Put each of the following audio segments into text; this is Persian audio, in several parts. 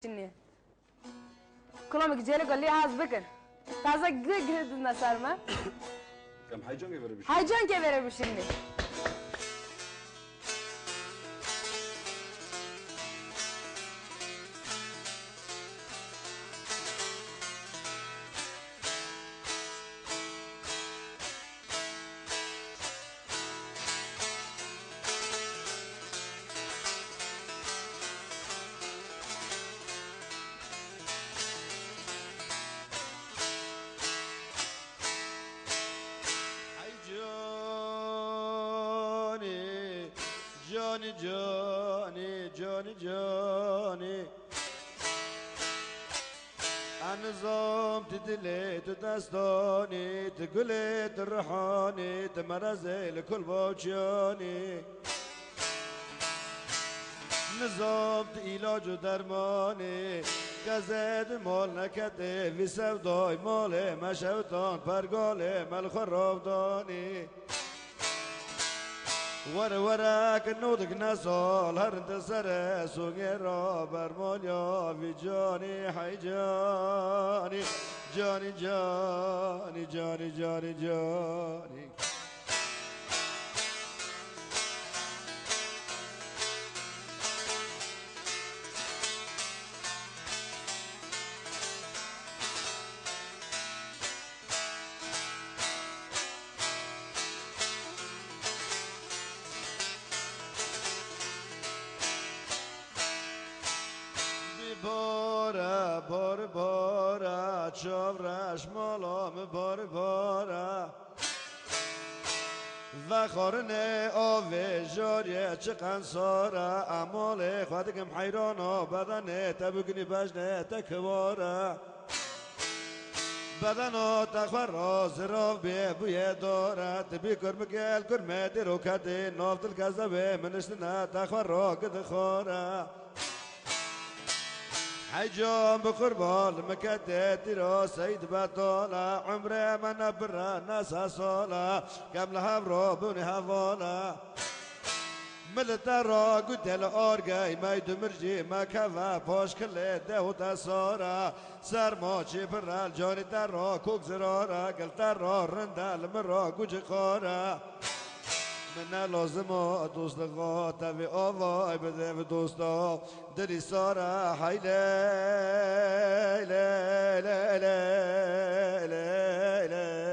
Şimdi kulağımı geceyle golli az bakın. Taze gıdı nasar mı? Kam haycan geverir bir şey. Haycan kevere bu şimdi. جانی انظام تدلی تدستانی تقلی ترحانی تمرزی لكل باچیانی نظام علاج و درمانی گزد مال نکته وی سودای مال مشوتان پرگال مل خراب دانی ورا كنودك نسال هر انتصر سوق رابر موليا في جاني حي جاني جاني جاني جاني جاني جاني بارا بار بارا چاورش مالام بار بارا و خارنه آوه جاریه چه قنصارا اعمال خودکم حیرانا بدنه تبکنی بجنه تکوارا بدنا تخور راز را به بوی دارد بی کرمکل کرمه دی رو کده نافت الکذبه منشتنا تخور را کده خاره حجام بقربان مكدت را سيد بطالة عمره من برا ناس صالة قبل هفرو بني هفالة ملترا قد الأرقاي ما يدمرجي ما كفا باش كله ده تصارا سر ما چي برا الجاني ترا كوك زرارا قل ترا رندال مرا قج خارا من لازم دوست قاطع آوای بده و دوستا دلی سارا حیله لی لی لی لی لی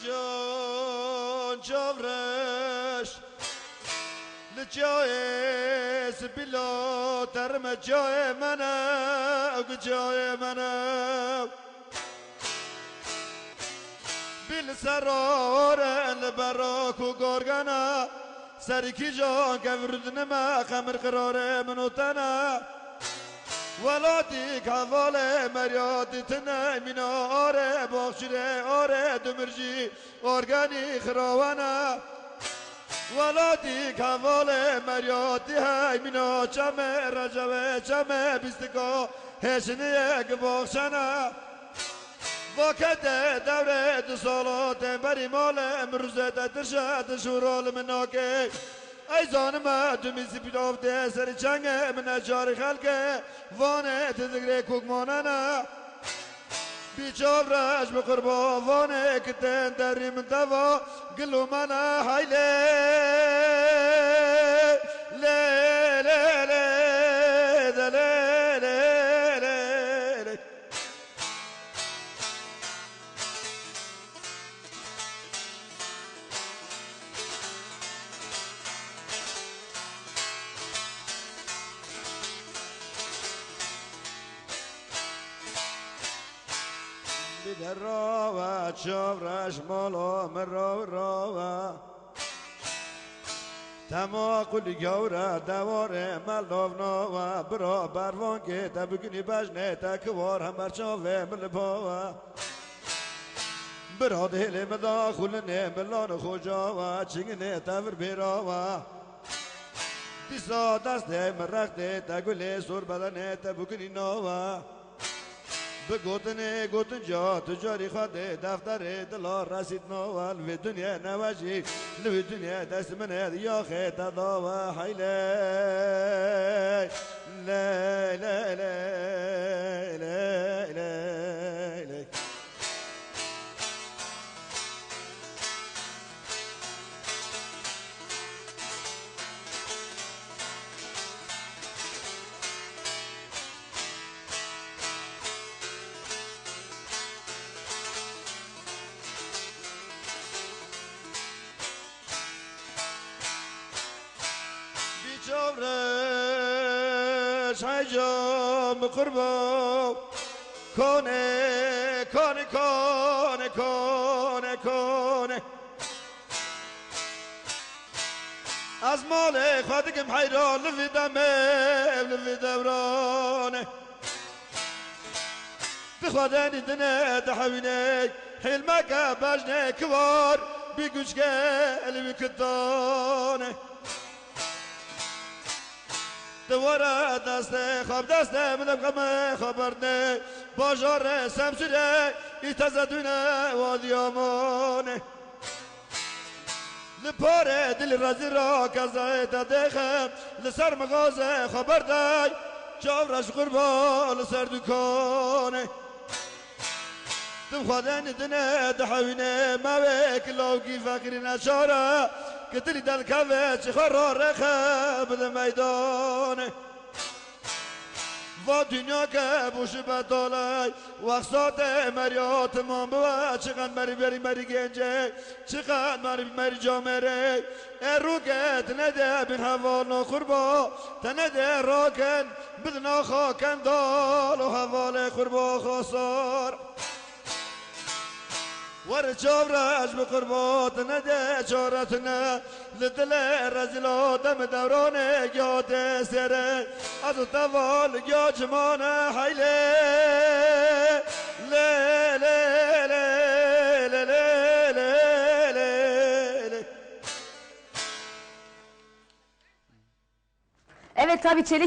جان جورش لجای سبیلا ترم جای منو جای منو بیل سرار البراک و گرگنا سرکی جان کفردن ما خمر قرار منو تنا ولادي كفالة مريادي تنا من آره باخشره آره دمرجي أرغاني خراوانا ولادي كفالة مريادي هاي من چمه رجوه چمه بستكا هشنيك باخشنا وقت دوره دو سالات بری مال امروزه ترشد شورال مناکه ای زانم دمیزی بیدافته سر چنگه من اجار خلقه وانه تذکره کوکمانه بیچاب رش بقربا وانه کتن دری من دوا گلو منه حیله لی لی لی لی لی لی در راوه چاورش مالا من راوه تما قل گوره دواره ملاف ناوه برا بروان که تبکنی بجنه تکوار همر چاوه مل پاوه براده لمدا خلنه ملان خوجاوا چگنه تور بیراوا دیسا دسته مرخته تگوله سور بدنه تبکنی نوا بگوتنه گوتن جا تجاری خواده دفتر دلار رسید نوال و دنیا نواجی لوی دنیا دست منه یا خیت داوا حیله لی لی لی لی لی لی جورش حجام قربو کنه کنه کنه کنه کنه از مال خودم حیران لفی دمه لفی دورانه بخوادنی دنه تحوینه حلمك باجنه كبار بيقوش قلبي كدانه دواره دسته خواب دسته منم غمه خبرنه باجار سمسوره ایتزدونه وادیامانه لپاره دل رزی را کزای تدخم لسر مغازه خبر دای جاورش قربان لسر دکانه دم خودن دنه دحوینه موک لاوکی فقری نشاره کتری دل کبه چخور را رخه بده میدانه و دنیا که بوش بدالای وقت مریات من بوا چقدر مری گنجه چقدر مری جامره روکت نده بین حوال خوربا تنده راکن بدنا خاکن دال و حوال خوربا خسار ور چاورش بقربات نده چارتنا لدل رزیل آدم دورانه یاد سره از دوال یا جمانه حیله لی لی لی لی لی لی لی. Evet tabii Çelik